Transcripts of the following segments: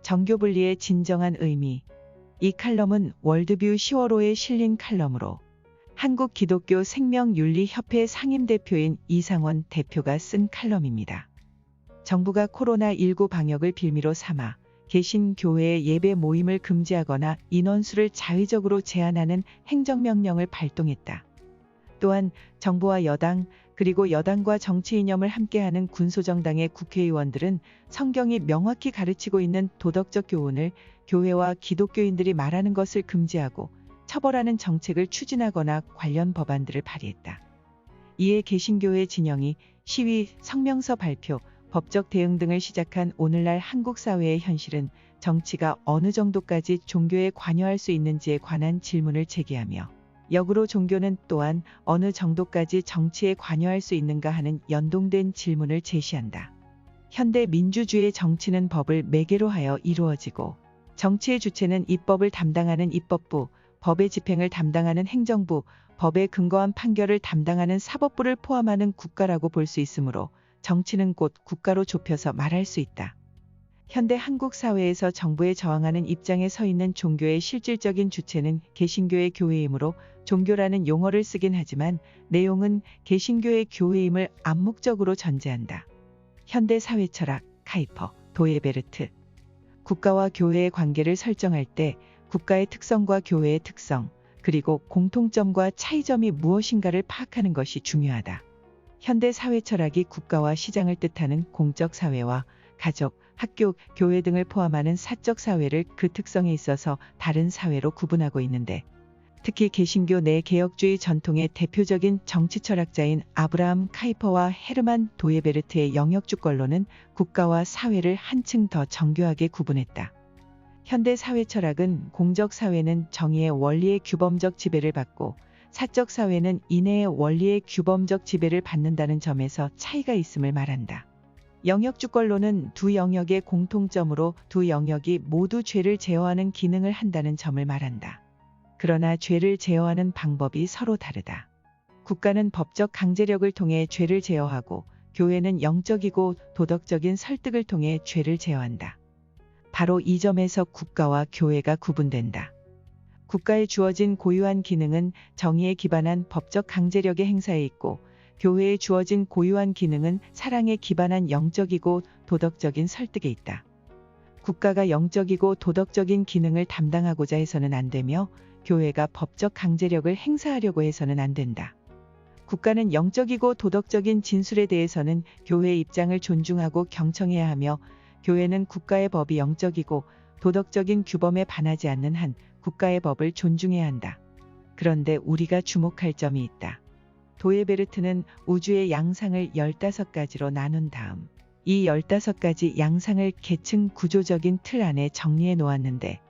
정교분리의 진정한 의미. 이 칼럼은 월드뷰 10월호에 실린 칼럼으로 한국기독교생명윤리협회 상임대표인 이상원 대표가 쓴 칼럼입니다. 정부가 코로나19 방역을 빌미로 삼아 개신교회의 예배 모임을 금지하거나 인원수를 자의적으로 제한하는 행정명령을 발동했다. 또한 정부와 여당 그리고 여당과 정치 이념을 함께하는 군소정당의 국회의원들은 성경이 명확히 가르치고 있는 도덕적 교훈을 교회와 기독교인들이 말하는 것을 금지하고 처벌하는 정책을 추진하거나 관련 법안들을 발의했다. 이에 개신교회 진영이 시위, 성명서 발표, 법적 대응 등을 시작한 오늘날 한국 사회의 현실은 정치가 어느 정도까지 종교에 관여할 수 있는지에 관한 질문을 제기하며 역으로 종교는 또한 어느 정도까지 정치에 관여할 수 있는가 하는 연동된 질문을 제시한다. 현대 민주주의의 정치는 법을 매개로 하여 이루어지고 정치의 주체는 입법을 담당하는 입법부, 법의 집행을 담당하는 행정부, 법에 근거한 판결을 담당하는 사법부를 포함하는 국가라고 볼 수 있으므로 정치는 곧 국가로 좁혀서 말할 수 있다. 현대 한국 사회에서 정부에 저항하는 입장에 서 있는 종교의 실질적인 주체는 개신교의 교회이므로 종교라는 용어를 쓰긴 하지만 내용은 개신교의 교회임을 암묵적으로 전제한다. 현대 사회 철학, 카이퍼, 도예베르트. 국가와 교회의 관계를 설정할 때 국가의 특성과 교회의 특성, 그리고 공통점과 차이점이 무엇인가를 파악하는 것이 중요하다. 현대 사회 철학이 국가와 시장을 뜻하는 공적 사회와 가족, 학교, 교회 등을 포함하는 사적 사회를 그 특성에 있어서 다른 사회로 구분하고 있는데, 특히 개신교 내 개혁주의 전통의 대표적인 정치 철학자인 아브라함 카이퍼와 헤르만 도예베르트의 영역주권론은 국가와 사회를 한층 더 정교하게 구분했다. 현대 사회 철학은 공적 사회는 정의의 원리의 규범적 지배를 받고 사적 사회는 인애의 원리의 규범적 지배를 받는다는 점에서 차이가 있음을 말한다. 영역주권론은 두 영역의 공통점으로 두 영역이 모두 죄를 제어하는 기능을 한다는 점을 말한다. 그러나 죄를 제어하는 방법이 서로 다르다. 국가는 법적 강제력을 통해 죄를 제어하고 교회는 영적이고 도덕적인 설득을 통해 죄를 제어한다. 바로 이 점에서 국가와 교회가 구분된다. 국가에 주어진 고유한 기능은 정의에 기반한 법적 강제력의 행사에 있고 교회에 주어진 고유한 기능은 사랑에 기반한 영적이고 도덕적인 설득에 있다. 국가가 영적이고 도덕적인 기능을 담당하고자 해서는 안 되며 교회가 법적 강제력을 행사하려고 해서는 안 된다. 국가는 영적이고 도덕적인 진술에 대해서는 교회의 입장을 존중하고 경청해야 하며 교회는 국가의 법이 영적이고 도덕적인 규범에 반하지 않는 한 국가의 법을 존중해야 한다. 그런데 우리가 주목할 점이 있다. 도예베르트는 우주의 양상을 15가지로 나눈 다음 이 15가지 양상을 계층 구조적인 틀 안에 정리해 놓았는데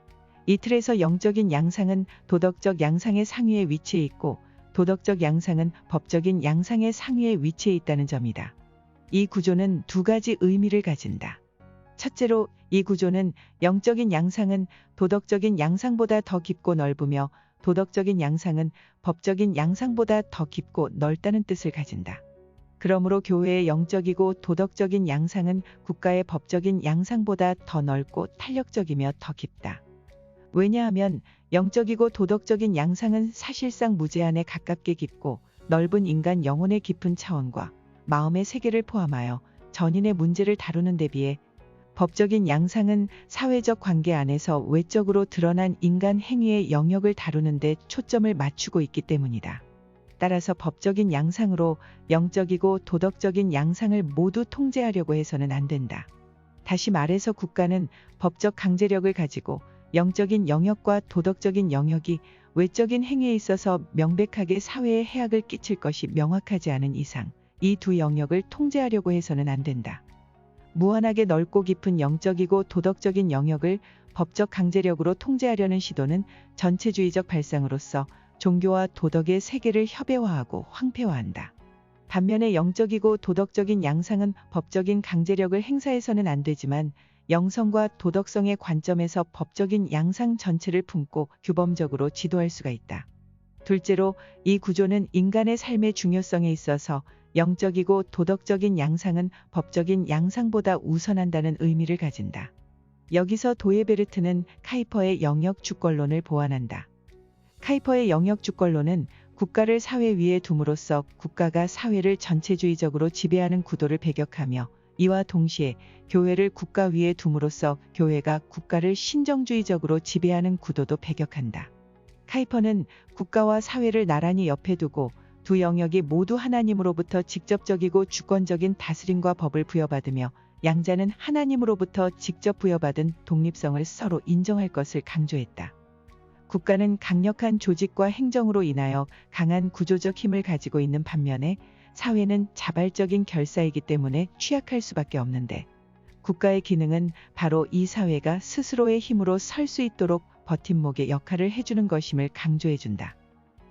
이 틀에서 영적인 양상은 도덕적 양상의 상위에 위치해 있고 도덕적 양상은 법적인 양상의 상위에 위치해 있다는 점이다. 이 구조는 두 가지 의미를 가진다. 첫째로 이 구조는 영적인 양상은 도덕적인 양상보다 더 깊고 넓으며 도덕적인 양상은 법적인 양상보다 더 깊고 넓다는 뜻을 가진다. 그러므로 교회의 영적이고 도덕적인 양상은 국가의 법적인 양상보다 더 넓고 탄력적이며 더 깊다. 왜냐하면 영적이고 도덕적인 양상은 사실상 무제한에 가깝게 깊고 넓은 인간 영혼의 깊은 차원과 마음의 세계를 포함하여 전인의 문제를 다루는 데 비해 법적인 양상은 사회적 관계 안에서 외적으로 드러난 인간 행위의 영역을 다루는 데 초점을 맞추고 있기 때문이다. 따라서 법적인 양상으로 영적이고 도덕적인 양상을 모두 통제하려고 해서는 안 된다. 다시 말해서 국가는 법적 강제력을 가지고 영적인 영역과 도덕적인 영역이 외적인 행위에 있어서 명백하게 사회에 해악을 끼칠 것이 명확하지 않은 이상 이 두 영역을 통제하려고 해서는 안 된다. 무한하게 넓고 깊은 영적이고 도덕적인 영역을 법적 강제력으로 통제하려는 시도는 전체주의적 발상으로서 종교와 도덕의 세계를 협의화하고 황폐화한다. 반면에 영적이고 도덕적인 양상은 법적인 강제력을 행사해서는 안 되지만 영성과 도덕성의 관점에서 법적인 양상 전체를 품고 규범적으로 지도할 수가 있다. 둘째로 이 구조는 인간의 삶의 중요성에 있어서 영적이고 도덕적인 양상은 법적인 양상보다 우선한다는 의미를 가진다. 여기서 도예베르트는 카이퍼의 영역 주권론을 보완한다. 카이퍼의 영역 주권론은 국가를 사회 위에 둠으로써 국가가 사회를 전체주의적으로 지배하는 구도를 배격하며, 이와 동시에 교회를 국가 위에 둠으로써 교회가 국가를 신정주의적으로 지배하는 구도도 배격한다. 카이퍼는 국가와 사회를 나란히 옆에 두고 두 영역이 모두 하나님으로부터 직접적이고 주권적인 다스림과 법을 부여받으며, 양자는 하나님으로부터 직접 부여받은 독립성을 서로 인정할 것을 강조했다. 국가는 강력한 조직과 행정으로 인하여 강한 구조적 힘을 가지고 있는 반면에, 사회는 자발적인 결사이기 때문에 취약할 수밖에 없는데, 국가의 기능은 바로 이 사회가 스스로의 힘으로 설 수 있도록 버팀목의 역할을 해주는 것임을 강조해준다.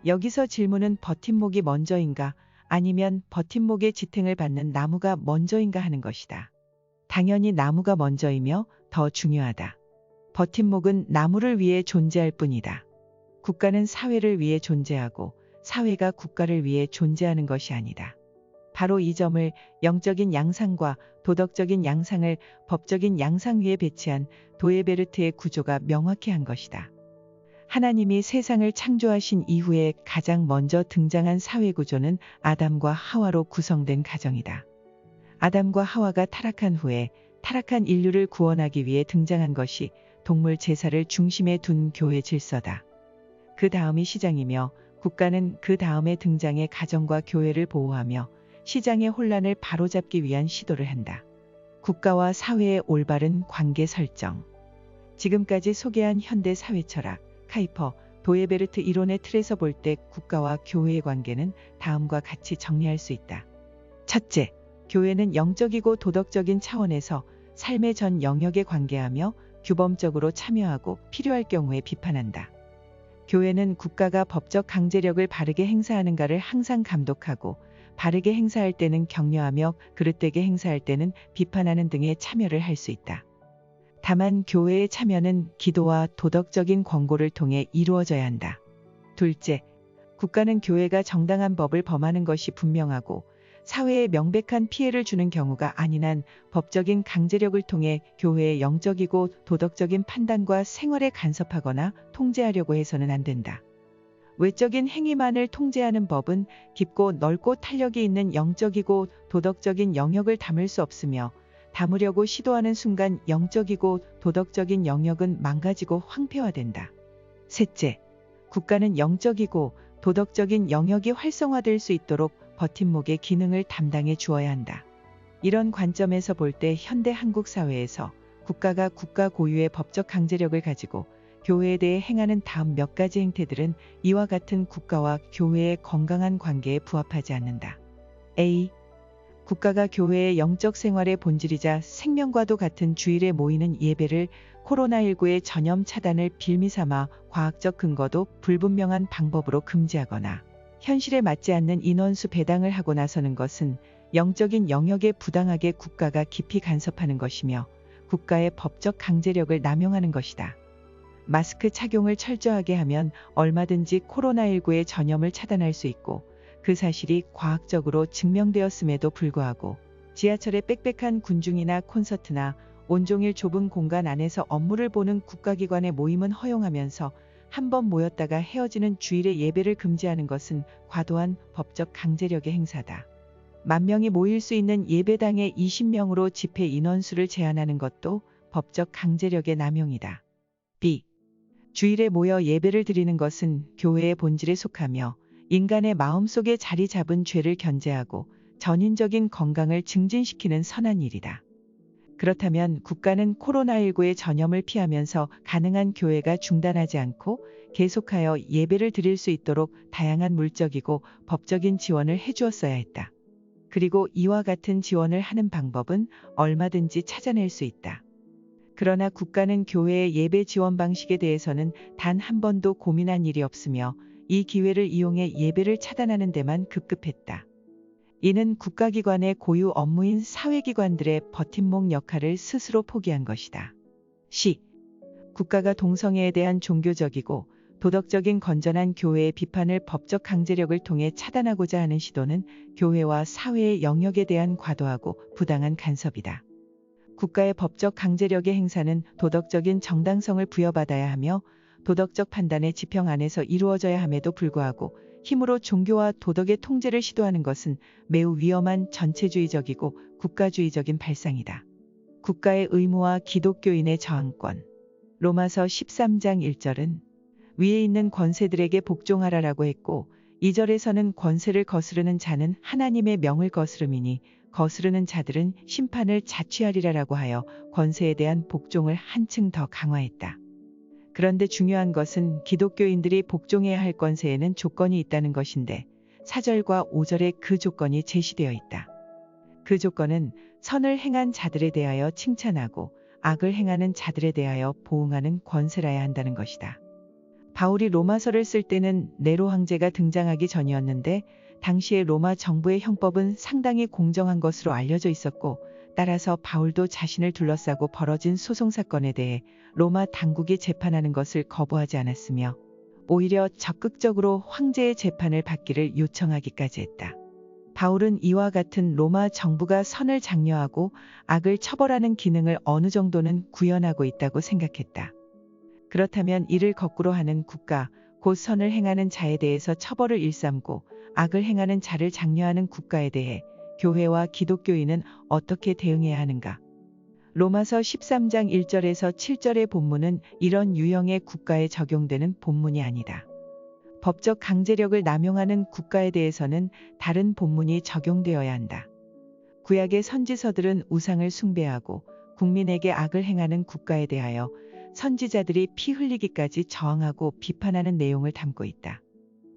여기서 질문은 버팀목이 먼저인가, 아니면 버팀목의 지탱을 받는 나무가 먼저인가 하는 것이다. 당연히 나무가 먼저이며 더 중요하다. 버팀목은 나무를 위해 존재할 뿐이다. 국가는 사회를 위해 존재하고 사회가 국가를 위해 존재하는 것이 아니다. 바로 이 점을 영적인 양상과 도덕적인 양상을 법적인 양상 위에 배치한 도예베르트의 구조가 명확히 한 것이다. 하나님이 세상을 창조하신 이후에 가장 먼저 등장한 사회구조는 아담과 하와로 구성된 가정이다. 아담과 하와가 타락한 후에 타락한 인류를 구원하기 위해 등장한 것이 동물 제사를 중심에 둔 교회 질서다. 그 다음이 시장이며, 국가는 그 다음에 등장해 가정과 교회를 보호하며 시장의 혼란을 바로잡기 위한 시도를 한다. 국가와 사회의 올바른 관계 설정. 지금까지 소개한 현대 사회 철학, 카이퍼, 도예베르트 이론의 틀에서 볼 때 국가와 교회의 관계는 다음과 같이 정리할 수 있다. 첫째, 교회는 영적이고 도덕적인 차원에서 삶의 전 영역에 관계하며 규범적으로 참여하고 필요할 경우에 비판한다. 교회는 국가가 법적 강제력을 바르게 행사하는가를 항상 감독하고, 바르게 행사할 때는 격려하며 그릇되게 행사할 때는 비판하는 등의 참여를 할 수 있다. 다만 교회의 참여는 기도와 도덕적인 권고를 통해 이루어져야 한다. 둘째, 국가는 교회가 정당한 법을 범하는 것이 분명하고 사회에 명백한 피해를 주는 경우가 아닌 한 법적인 강제력을 통해 교회의 영적이고 도덕적인 판단과 생활에 간섭하거나 통제하려고 해서는 안 된다. 외적인 행위만을 통제하는 법은 깊고 넓고 탄력이 있는 영적이고 도덕적인 영역을 담을 수 없으며, 담으려고 시도하는 순간 영적이고 도덕적인 영역은 망가지고 황폐화된다. 셋째, 국가는 영적이고 도덕적인 영역이 활성화될 수 있도록 버팀목의 기능을 담당해 주어야 한다. 이런 관점에서 볼 때 현대 한국 사회에서 국가가 국가 고유의 법적 강제력을 가지고 교회에 대해 행하는 다음 몇 가지 행태들은 이와 같은 국가와 교회의 건강한 관계에 부합하지 않는다. A. 국가가 교회의 영적 생활의 본질이자 생명과도 같은 주일에 모이는 예배를 코로나19의 전염 차단을 빌미삼아 과학적 근거도 불분명한 방법으로 금지하거나 현실에 맞지 않는 인원수 배당을 하고 나서는 것은 영적인 영역에 부당하게 국가가 깊이 간섭하는 것이며 국가의 법적 강제력을 남용하는 것이다. 마스크 착용을 철저하게 하면 얼마든지 코로나19의 전염을 차단할 수 있고, 그 사실이 과학적으로 증명되었음에도 불구하고 지하철의 빽빽한 군중이나 콘서트나 온종일 좁은 공간 안에서 업무를 보는 국가기관의 모임은 허용하면서 한 번 모였다가 헤어지는 주일에 예배를 금지하는 것은 과도한 법적 강제력의 행사다. 10,000명이 모일 수 있는 예배당에 20명으로 집회 인원수를 제한하는 것도 법적 강제력의 남용이다. B. 주일에 모여 예배를 드리는 것은 교회의 본질에 속하며 인간의 마음속에 자리 잡은 죄를 견제하고 전인적인 건강을 증진시키는 선한 일이다. 그렇다면 국가는 코로나19의 전염을 피하면서 가능한 교회가 중단하지 않고 계속하여 예배를 드릴 수 있도록 다양한 물적이고 법적인 지원을 해주었어야 했다. 그리고 이와 같은 지원을 하는 방법은 얼마든지 찾아낼 수 있다. 그러나 국가는 교회의 예배 지원 방식에 대해서는 단 한 번도 고민한 일이 없으며 이 기회를 이용해 예배를 차단하는 데만 급급했다. 이는 국가기관의 고유 업무인 사회기관들의 버팀목 역할을 스스로 포기한 것이다. C. 국가가 동성애에 대한 종교적이고 도덕적인 건전한 교회의 비판을 법적 강제력을 통해 차단하고자 하는 시도는 교회와 사회의 영역에 대한 과도하고 부당한 간섭이다. 국가의 법적 강제력의 행사는 도덕적인 정당성을 부여받아야 하며 도덕적 판단의 지평 안에서 이루어져야 함에도 불구하고 힘으로 종교와 도덕의 통제를 시도하는 것은 매우 위험한 전체주의적이고 국가주의적인 발상이다. 국가의 의무와 기독교인의 저항권. 로마서 13장 1절은 위에 있는 권세들에게 복종하라라고 했고 2절에서는 권세를 거스르는 자는 하나님의 명을 거스름이니 거스르는 자들은 심판을 자취하리라라고 하여 권세에 대한 복종을 한층 더 강화했다. 그런데 중요한 것은 기독교인들이 복종해야 할 권세에는 조건이 있다는 것인데 4절과 5절에 그 조건이 제시되어 있다. 그 조건은 선을 행한 자들에 대하여 칭찬하고 악을 행하는 자들에 대하여 보응하는 권세라야 한다는 것이다. 바울이 로마서를 쓸 때는 네로 황제가 등장하기 전이었는데 당시의 로마 정부의 형법은 상당히 공정한 것으로 알려져 있었고 따라서 바울도 자신을 둘러싸고 벌어진 소송 사건에 대해 로마 당국이 재판하는 것을 거부하지 않았으며 오히려 적극적으로 황제의 재판을 받기를 요청하기까지 했다. 바울은 이와 같은 로마 정부가 선을 장려하고 악을 처벌하는 기능을 어느 정도는 구현하고 있다고 생각했다. 그렇다면 이를 거꾸로 하는 국가, 곧 선을 행하는 자에 대해서 처벌을 일삼고 악을 행하는 자를 장려하는 국가에 대해 교회와 기독교인은 어떻게 대응해야 하는가? 로마서 13장 1절에서 7절의 본문은 이런 유형의 국가에 적용되는 본문이 아니다. 법적 강제력을 남용하는 국가에 대해서는 다른 본문이 적용되어야 한다. 구약의 선지서들은 우상을 숭배하고 국민에게 악을 행하는 국가에 대하여 선지자들이 피 흘리기까지 저항하고 비판하는 내용을 담고 있다.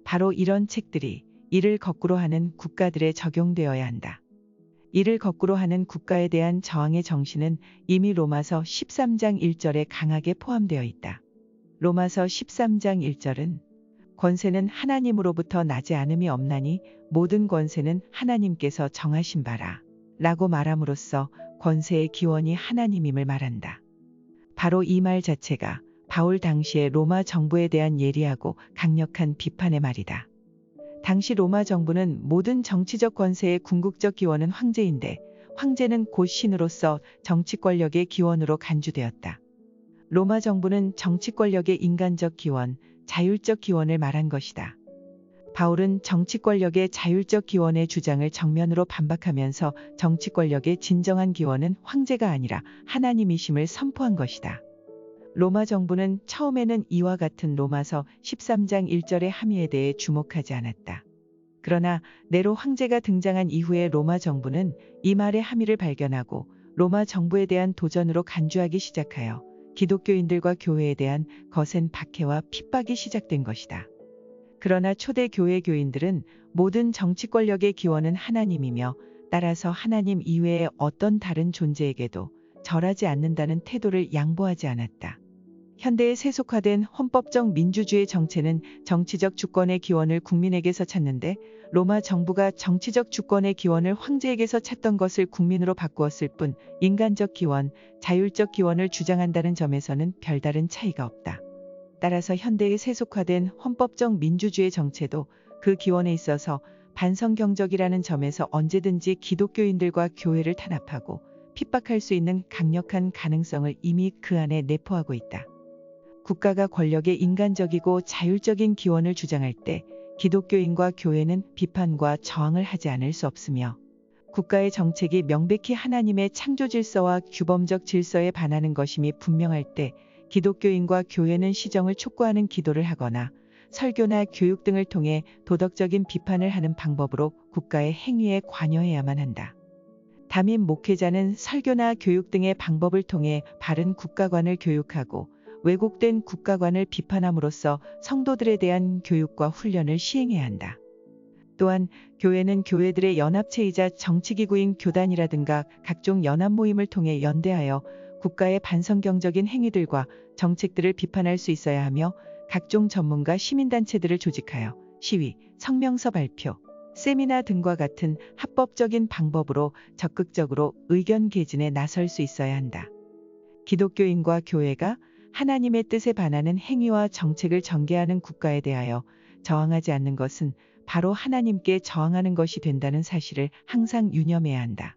바로 이런 책들이 이를 거꾸로 하는 국가들에 적용되어야 한다. 이를 거꾸로 하는 국가에 대한 저항의 정신은 이미 로마서 13장 1절에 강하게 포함되어 있다. 로마서 13장 1절은 권세는 하나님으로부터 나지 않음이 없나니 모든 권세는 하나님께서 정하신 바라 라고 말함으로써 권세의 기원이 하나님임을 말한다. 바로 이 말 자체가 바울 당시의 로마 정부에 대한 예리하고 강력한 비판의 말이다. 당시 로마 정부는 모든 정치적 권세의 궁극적 기원은 황제인데 황제는 곧 신으로서 정치 권력의 기원으로 간주되었다. 로마 정부는 정치 권력의 인간적 기원, 자율적 기원을 말한 것이다. 바울은 정치 권력의 자율적 기원의 주장을 정면으로 반박하면서 정치 권력의 진정한 기원은 황제가 아니라 하나님이심을 선포한 것이다. 로마 정부는 처음에는 이와 같은 로마서 13장 1절의 함의에 대해 주목하지 않았다. 그러나 네로 황제가 등장한 이후에 로마 정부는 이 말의 함의를 발견하고 로마 정부에 대한 도전으로 간주하기 시작하여 기독교인들과 교회에 대한 거센 박해와 핍박이 시작된 것이다. 그러나 초대 교회 교인들은 모든 정치 권력의 기원은 하나님이며 따라서 하나님 이외의 어떤 다른 존재에게도 절하지 않는다는 태도를 양보하지 않았다. 현대에 세속화된 헌법적 민주주의 정체는 정치적 주권의 기원을 국민에게서 찾는데 로마 정부가 정치적 주권의 기원을 황제에게서 찾던 것을 국민으로 바꾸었을 뿐 인간적 기원, 자율적 기원을 주장한다는 점에서는 별다른 차이가 없다. 따라서 현대의 세속화된 헌법적 민주주의 정체도 그 기원에 있어서 반성경적이라는 점에서 언제든지 기독교인들과 교회를 탄압하고 핍박할 수 있는 강력한 가능성을 이미 그 안에 내포하고 있다. 국가가 권력의 인간적이고 자율적인 기원을 주장할 때 기독교인과 교회는 비판과 저항을 하지 않을 수 없으며 국가의 정책이 명백히 하나님의 창조 질서와 규범적 질서에 반하는 것임이 분명할 때 기독교인과 교회는 시정을 촉구하는 기도를 하거나 설교나 교육 등을 통해 도덕적인 비판을 하는 방법으로 국가의 행위에 관여해야만 한다. 담임 목회자는 설교나 교육 등의 방법을 통해 바른 국가관을 교육하고 왜곡된 국가관을 비판함으로써 성도들에 대한 교육과 훈련을 시행해야 한다. 또한 교회는 교회들의 연합체이자 정치기구인 교단이라든가 각종 연합 모임을 통해 연대하여 국가의 반성경적인 행위들과 정책들을 비판할 수 있어야 하며 각종 전문가 시민단체들을 조직하여 시위, 성명서 발표, 세미나 등과 같은 합법적인 방법으로 적극적으로 의견 개진에 나설 수 있어야 한다. 기독교인과 교회가 하나님의 뜻에 반하는 행위와 정책을 전개하는 국가에 대하여 저항하지 않는 것은 바로 하나님께 저항하는 것이 된다는 사실을 항상 유념해야 한다.